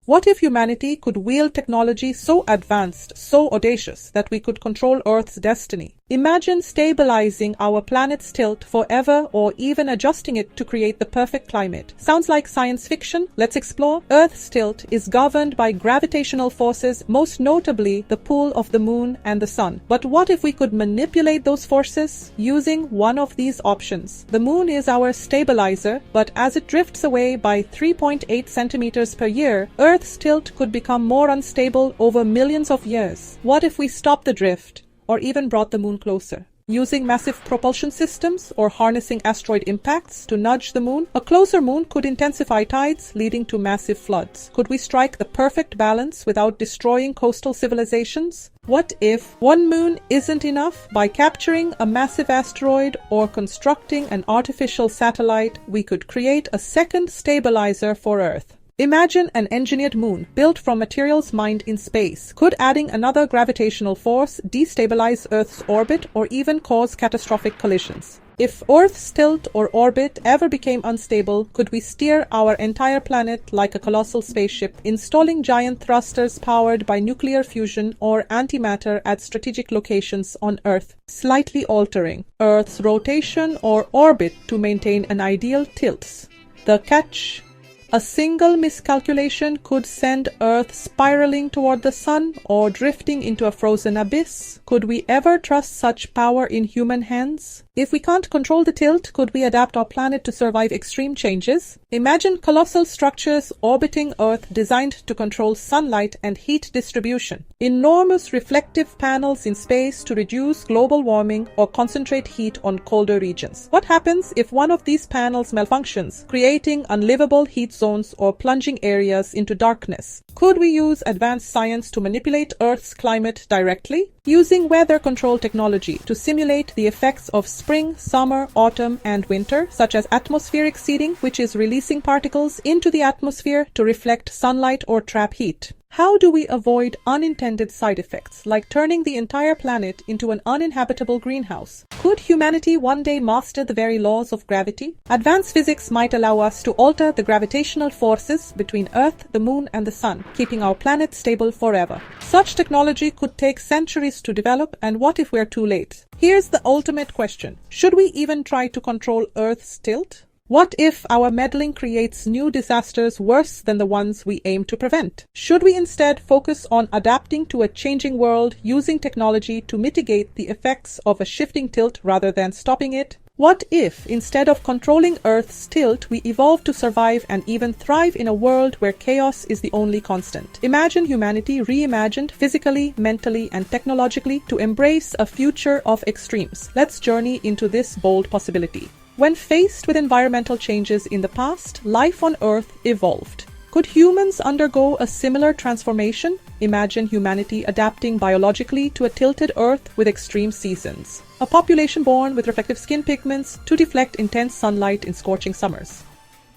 What if humanity could wield technology so advanced, so audacious, that we could control Earth's destiny? Imagine stabilizing our planet's tilt forever or even adjusting it to create the perfect climate. Sounds like science fiction? Let's explore. Earth's tilt is governed by gravitational forces, most notably the pull of the moon and the sun. But what if we could manipulate those forces using one of these options? The moon is our stabilizer, but as it drifts away by 3.8 centimeters per year, Earth's tilt could become more unstable over millions of years. What if we stopped the drift, or even brought the moon closer? Using massive propulsion systems or harnessing asteroid impacts to nudge the moon, a closer moon could intensify tides, leading to massive floods. Could we strike the perfect balance without destroying coastal civilizations? What if one moon isn't enough? By capturing a massive asteroid or constructing an artificial satellite, we could create a second stabilizer for Earth. Imagine an engineered moon built from materials mined in space. Could adding another gravitational force destabilize Earth's orbit or even cause catastrophic collisions? If Earth's tilt or orbit ever became unstable, could we steer our entire planet like a colossal spaceship, installing giant thrusters powered by nuclear fusion or antimatter at strategic locations on Earth, slightly altering Earth's rotation or orbit to maintain an ideal tilt? The catch: a single miscalculation could send Earth spiraling toward the sun or drifting into a frozen abyss. Could we ever trust such power in human hands? If we can't control the tilt, could we adapt our planet to survive extreme changes? Imagine colossal structures orbiting Earth designed to control sunlight and heat distribution. Enormous reflective panels in space to reduce global warming or concentrate heat on colder regions. What happens if one of these panels malfunctions, creating unlivable heat zones or plunging areas into darkness? Could we use advanced science to manipulate Earth's climate directly? Using weather control technology to simulate the effects of spring, summer, autumn, and winter, such as atmospheric seeding, which is releasing particles into the atmosphere to reflect sunlight or trap heat. How do we avoid unintended side effects, like turning the entire planet into an uninhabitable greenhouse? Could humanity one day master the very laws of gravity? Advanced physics might allow us to alter the gravitational forces between Earth, the Moon, and the Sun, keeping our planet stable forever. Such technology could take centuries to develop, and what if we're too late? Here's the ultimate question: should we even try to control Earth's tilt? What if our meddling creates new disasters worse than the ones we aim to prevent? Should we instead focus on adapting to a changing world using technology to mitigate the effects of a shifting tilt rather than stopping it? What if, instead of controlling Earth's tilt, we evolve to survive and even thrive in a world where chaos is the only constant? Imagine humanity reimagined physically, mentally, and technologically to embrace a future of extremes. Let's journey into this bold possibility. When faced with environmental changes in the past, life on Earth evolved. Could humans undergo a similar transformation? Imagine humanity adapting biologically to a tilted Earth with extreme seasons. A population born with reflective skin pigments to deflect intense sunlight in scorching summers.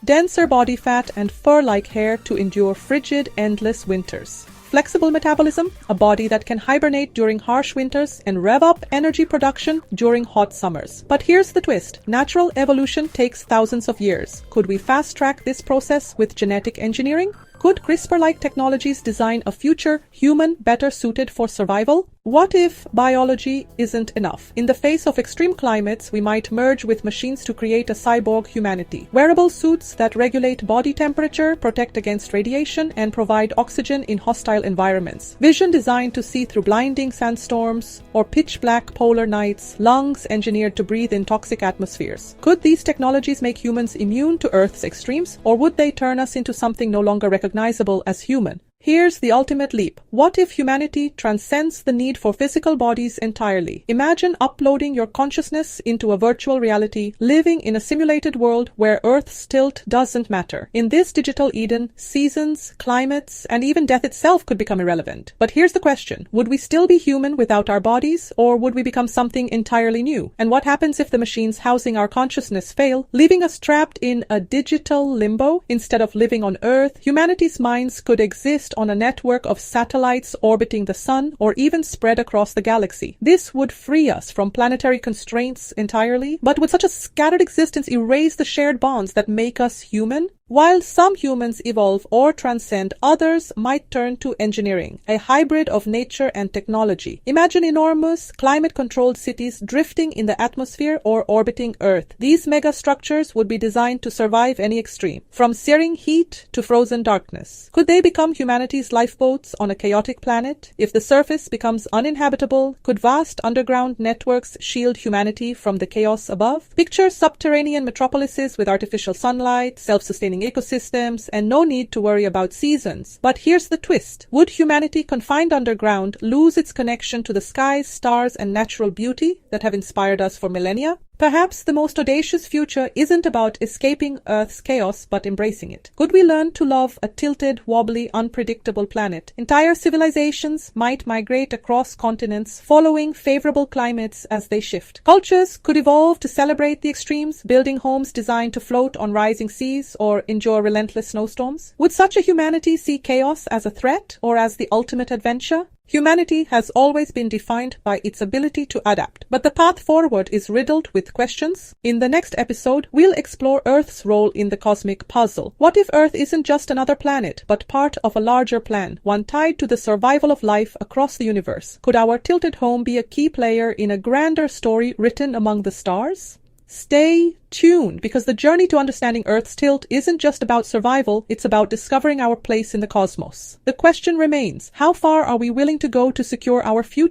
Denser body fat and fur-like hair to endure frigid, endless winters. Flexible metabolism, a body that can hibernate during harsh winters and rev up energy production during hot summers. But here's the twist: natural evolution takes thousands of years. Could we fast-track this process with genetic engineering? Could CRISPR-like technologies design a future human better suited for survival? What if biology isn't enough? In the face of extreme climates, we might merge with machines to create a cyborg humanity. Wearable suits that regulate body temperature, protect against radiation, and provide oxygen in hostile environments. Vision designed to see through blinding sandstorms or pitch-black polar nights. Lungs engineered to breathe in toxic atmospheres. Could these technologies make humans immune to Earth's extremes, or would they turn us into something no longer recognizable as human? Here's the ultimate leap. What if humanity transcends the need for physical bodies entirely? Imagine uploading your consciousness into a virtual reality, living in a simulated world where Earth's tilt doesn't matter. In this digital Eden, seasons, climates, and even death itself could become irrelevant. But here's the question: would we still be human without our bodies, or would we become something entirely new? And what happens if the machines housing our consciousness fail, leaving us trapped in a digital limbo? Instead of living on Earth, humanity's minds could exist on a network of satellites orbiting the sun or even spread across the galaxy. This would free us from planetary constraints entirely, but would such a scattered existence erase the shared bonds that make us human? While some humans evolve or transcend, others might turn to engineering, a hybrid of nature and technology. Imagine enormous, climate-controlled cities drifting in the atmosphere or orbiting Earth. These megastructures would be designed to survive any extreme, from searing heat to frozen darkness. Could they become humanity's lifeboats on a chaotic planet? If the surface becomes uninhabitable, could vast underground networks shield humanity from the chaos above? Picture subterranean metropolises with artificial sunlight, self-sustaining ecosystems, and no need to worry about seasons. But here's the twist. Would humanity confined underground lose its connection to the skies, stars, and natural beauty that have inspired us for millennia? Perhaps the most audacious future isn't about escaping Earth's chaos, but embracing it. Could we learn to love a tilted, wobbly, unpredictable planet? Entire civilizations might migrate across continents, following favorable climates as they shift. Cultures could evolve to celebrate the extremes, building homes designed to float on rising seas or endure relentless snowstorms. Would such a humanity see chaos as a threat or as the ultimate adventure? Humanity has always been defined by its ability to adapt, but the path forward is riddled with questions. In the next episode, we'll explore Earth's role in the cosmic puzzle. What if Earth isn't just another planet, but part of a larger plan, one tied to the survival of life across the universe? Could our tilted home be a key player in a grander story written among the stars? Stay tuned, because the journey to understanding Earth's tilt isn't just about survival, it's about discovering our place in the cosmos. The question remains, how far are we willing to go to secure our future?